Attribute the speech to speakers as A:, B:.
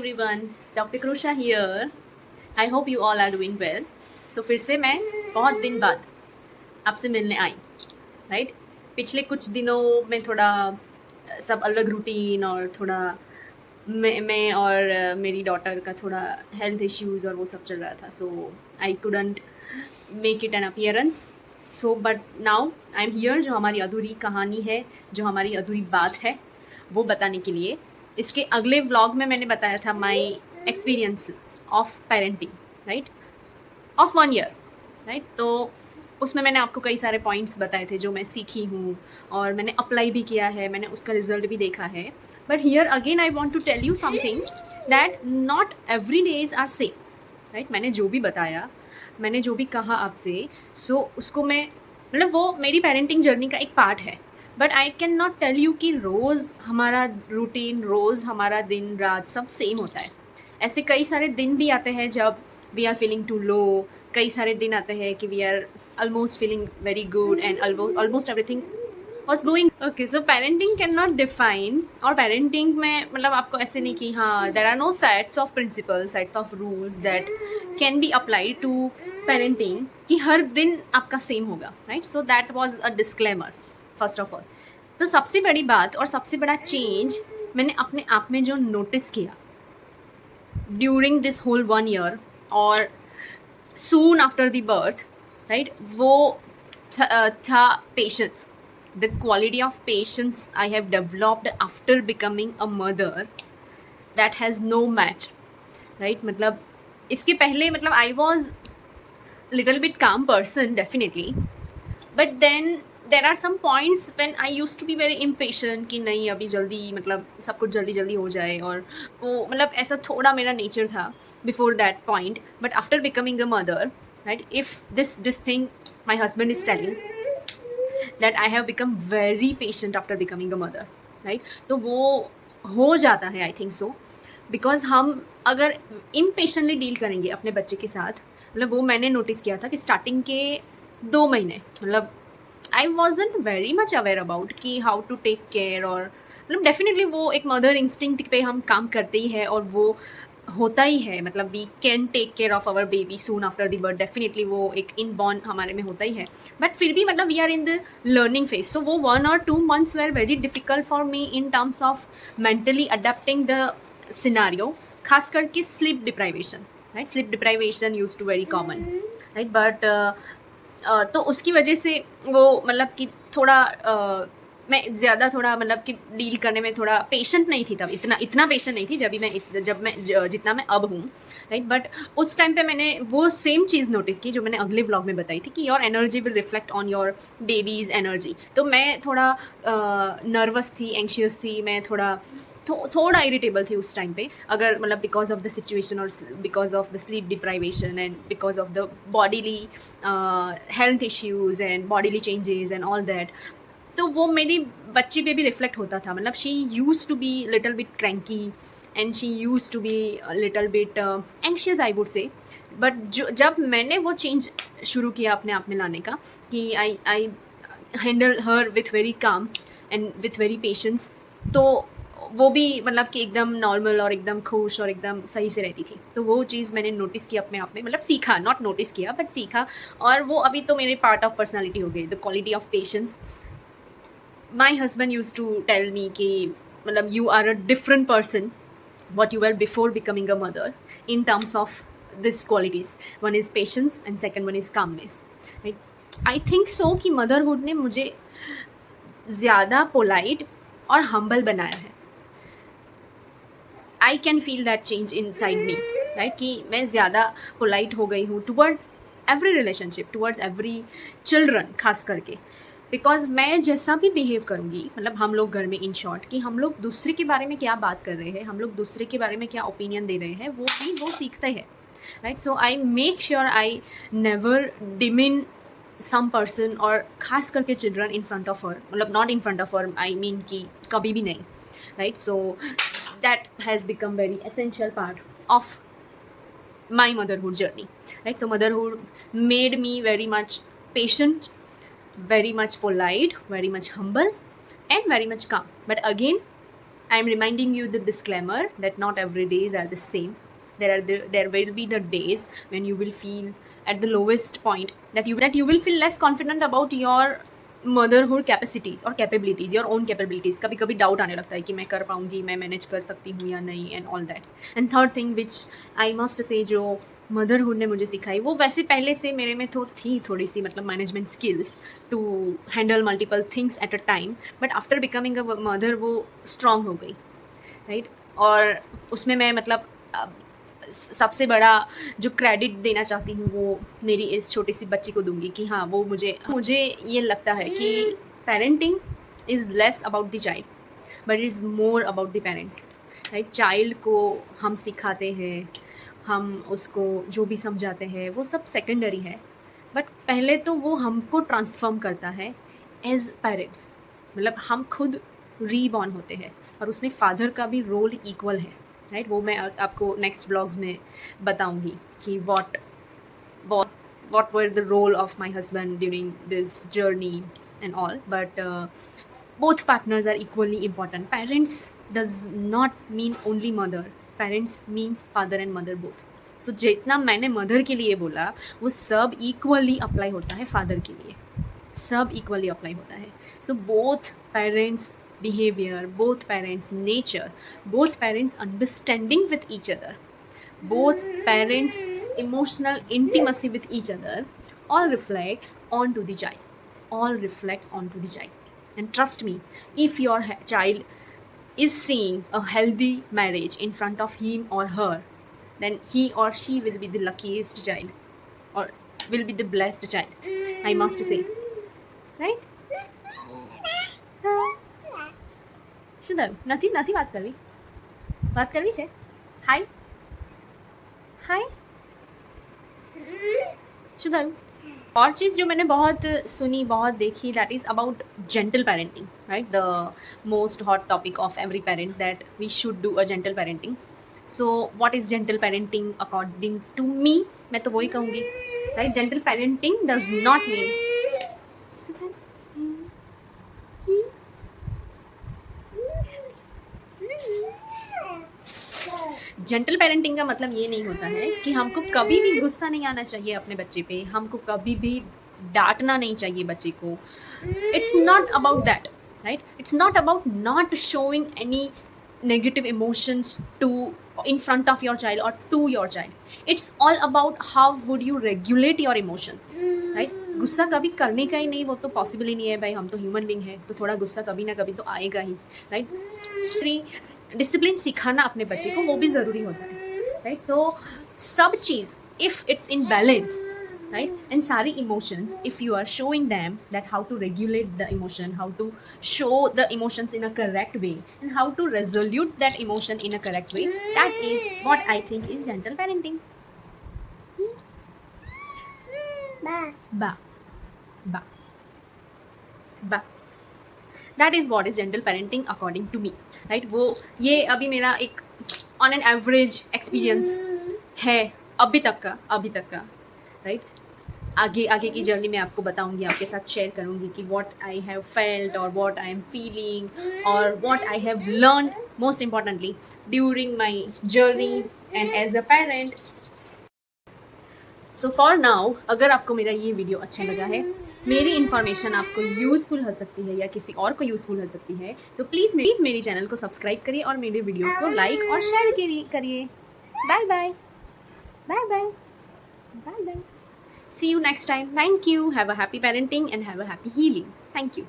A: everyone, Dr. Krusha here. I hope you all are doing well. So फिर से मैं बहुत दिन बाद आपसे मिलने आई, राइट? पिछले कुछ दिनों में थोड़ा सब अलग रूटीन और थोड़ा मैं और मेरी डॉटर का थोड़ा हेल्थ इश्यूज़ और वो सब चल रहा था. So I couldn't make it an appearance. So but now I am here. जो हमारी अधूरी कहानी है, जो हमारी अधूरी बात है, वो बताने के लिए. इसके अगले व्लॉग में मैंने बताया था my experiences of parenting, right, of 1 year, right. तो उसमें मैंने आपको कई सारे पॉइंट्स बताए थे जो मैं सीखी हूँ और मैंने अप्लाई भी किया है, मैंने उसका रिजल्ट भी देखा है. But here again I want to tell you something that not every days are same, right. मैंने जो भी बताया, मैंने जो भी कहा आपसे, सो उसको मैं मतलब वो मेरी पेरेंटिंग जर्नी का एक पार्ट है. But I can not tell you कि रोज़ हमारा रूटीन, रोज़ हमारा दिन रात सब सेम होता है. ऐसे कई सारे दिन भी आते हैं जब we are feeling too low. कई सारे दिन आते हैं कि we are almost feeling very good and almost everything was going okay. So parenting can not define. और पेरेंटिंग में मतलब आपको ऐसे नहीं कि हाँ there are no sets of principle, sets of rules that can be applied to parenting कि हर दिन आपका सेम होगा, right. So that was a disclaimer first of all. तो सबसे बड़ी बात और सबसे बड़ा चेंज मैंने अपने आप में जो नोटिस किया ड्यूरिंग दिस होल 1 ईयर और soon after the birth, right, वो था patience. The quality of patience I have developed after becoming a mother that has no match, right. मतलब इसके पहले मतलब I was little bit calm person definitely, but then there are some points when I use to be very impatient कि नहीं अभी जल्दी मतलब सब कुछ जल्दी जल्दी हो जाए. और वो मतलब ऐसा थोड़ा मेरा नेचर था before that point. But after becoming a mother, right, if this thing my husband is telling that I have become very patient after becoming a mother, right. तो वो हो जाता है आई थिंक सो, बिकॉज हम अगर impatiently deal करेंगे अपने बच्चे के साथ, मतलब वो मैंने नोटिस किया था कि स्टार्टिंग के 2 महीने मतलब आई wasn't very much aware about कि हाउ टू टेक केयर. और मतलब डेफिनेटली वो एक मदर इंस्टिंक्ट पे हम काम करते ही है और वो होता ही है. मतलब we can take care of our baby soon after the birth, definitely वो एक इनबॉर्न हमारे में होता ही है. बट फिर भी मतलब we are in the learning phase. So वो 1 or 2 months were very difficult for me in terms of mentally adapting the scenario, खास करके sleep deprivation, right. Sleep deprivation use to very common, right. But तो उसकी वजह से वो मतलब कि थोड़ा मैं ज़्यादा थोड़ा मतलब कि डील करने में थोड़ा पेशेंट नहीं थी तब. इतना पेशेंट नहीं थी जब मैं जितना मैं अब हूँ, राइट. बट उस टाइम पे मैंने वो सेम चीज़ नोटिस की जो मैंने अगले व्लॉग में बताई थी कि your energy will reflect on your babies energy. तो मैं थोड़ा नर्वस थी, एंशियस थी, मैं थोड़ा इरिटेबल थी उस टाइम पे. अगर मतलब बिकॉज ऑफ द सिचुएशन और because of the sleep deprivation and because of the bodily health issues and bodily changes and all that. तो वो मेरी बच्ची पे भी रिफ्लेक्ट होता था. मतलब she use to be little bit cranky and she use to be little bit anxious I would say. बट जब मैंने वो चेंज शुरू किया अपने आप में लाने का कि I handle her with very calm and with very patience, तो वो भी मतलब कि एकदम नॉर्मल और एकदम खुश और एकदम सही से रहती थी. तो वो चीज़ मैंने नोटिस की अपने आप में, मतलब सीखा, नॉट नोटिस किया बट सीखा. और वो अभी तो मेरे पार्ट ऑफ पर्सनालिटी हो गई, the quality of patience. My husband use to tell me कि मतलब you are a different person what you were before becoming a mother in terms of these qualities. One is patience and second one is calmness, right. I think so कि motherhood ने मुझे ज़्यादा polite और humble बनाया है. I can feel that change in side me, right, कि मैं ज़्यादा पोलाइट हो गई हूँ towards every relationship, towards every children खास करके. बिकॉज मैं जैसा भी बिहेव करूँगी, मतलब हम लोग घर में इन शॉर्ट कि हम लोग दूसरे के बारे में क्या बात कर रहे हैं, हम लोग दूसरे के बारे में क्या ओपिनियन दे रहे हैं, वो भी वो सीखते हैं, right. So I make sure I never demean some person और खास करके children in front of her, मतलब not in front of her, I mean कि कभी भी नहीं, right. So that has become very essential part of my motherhood journey, right. So motherhood made me very much patient, very much polite, very much humble and very much calm. But again I am reminding you the disclaimer that not every days are the same. There will be the days when you will feel at the lowest point, that you will feel less confident about your motherhood capacities और capabilities, your own capabilities. कभी कभी doubt आने लगता है कि मैं कर पाऊँगी, मैं मैनेज कर सकती हूँ या नहीं, and all that. And third thing which I must say, जो मदरहुड ने मुझे सिखाई, वो वैसे पहले से मेरे में तो थी थोड़ी सी, मतलब management skills to handle multiple things at a time, but after becoming a mother वो स्ट्रॉन्ग हो गई, राइट. और उसमें मैं मतलब सबसे बड़ा जो क्रेडिट देना चाहती हूँ वो मेरी इस छोटी सी बच्ची को दूंगी कि हाँ, वो मुझे ये लगता है कि parenting is less about the child but it is more about the parents, right. Child को हम सिखाते हैं, हम उसको जो भी समझाते हैं, वो सब सेकेंडरी है, बट पहले तो वो हमको ट्रांसफॉर्म करता है एज पेरेंट्स. मतलब हम खुद रीबॉर्न होते हैं और उसमें फादर का भी रोल इक्वल है, राइट. वो मैं आपको नेक्स्ट ब्लॉग्स में बताऊंगी कि what were the role of my husband during this journey and all, but both partners are equally important. Parents does not mean only mother. Parents means father and mother both. So जितना मैंने mother के लिए बोला वो सब equally apply होता है father के लिए, सब इक्वली अप्लाई होता है. So both parents behavior, both parents' nature, both parents' understanding with each other, both parents' emotional intimacy with each other, all reflects onto the child. All reflects onto the child. And trust me, if your child is seeing a healthy marriage in front of him or her, then he or she will be the luckiest child, or will be the blessed child, I must say, right? શું થયું? નથી વાત કરવી છે. हाय શું થયું? और चीज़ जो मैंने बहुत सुनी, बहुत देखी, that is about gentle parenting, right. The most hot topic of every parent that we should do a gentle parenting. So what is gentle parenting according to me? मैं तो वही कहूँगी, right. Gentle parenting does not mean gentle parenting का मतलब ये नहीं होता है कि हमको कभी भी गुस्सा नहीं आना चाहिए अपने बच्चे पे, हमको कभी भी डांटना नहीं चाहिए बच्चे को. It's not about that, right. It's not about not showing any negative emotions to in front of your child or to your child. It's all about how would you regulate your emotions, right. गुस्सा कभी करने का ही नहीं, वो तो possible ही नहीं है भाई, हम तो ह्यूमन बीइंग है, तो थोड़ा गुस्सा कभी ना कभी तो आएगा ही, राइट. डिसिप्लिन सिखाना अपने बच्चे को वो भी ज़रूरी होता है, राइट. सो सब चीज़ if it's in balance, right, and sari emotions, if you are showing them that how to regulate the emotion, how to show the emotions in a correct way, and how to resolute that emotion in a correct way, that is what I think is gentle parenting. Ba ba ba that is what is gentle parenting according to me, right. वो ये अभी मेरा एक on an average experience है अभी तक का, right. आगे की जर्नी में आपको बताऊंगी, आपके साथ शेयर करूंगी कि व्हाट आई हैव फेल्ट और व्हाट आई एम फीलिंग और what I have learn most importantly during my journey and as a parent. So for now, अगर आपको मेरा ये वीडियो अच्छा लगा है, मेरी इन्फॉर्मेशन आपको यूज़फुल हो सकती है या किसी और को यूज़फुल हो सकती है, तो प्लीज़ मेरी चैनल को सब्सक्राइब करिए और मेरे वीडियो को लाइक और शेयर करिए. Bye bye bye bye bye bye. See you next time. Thank you. Have a happy parenting and have a happy healing. Thank you.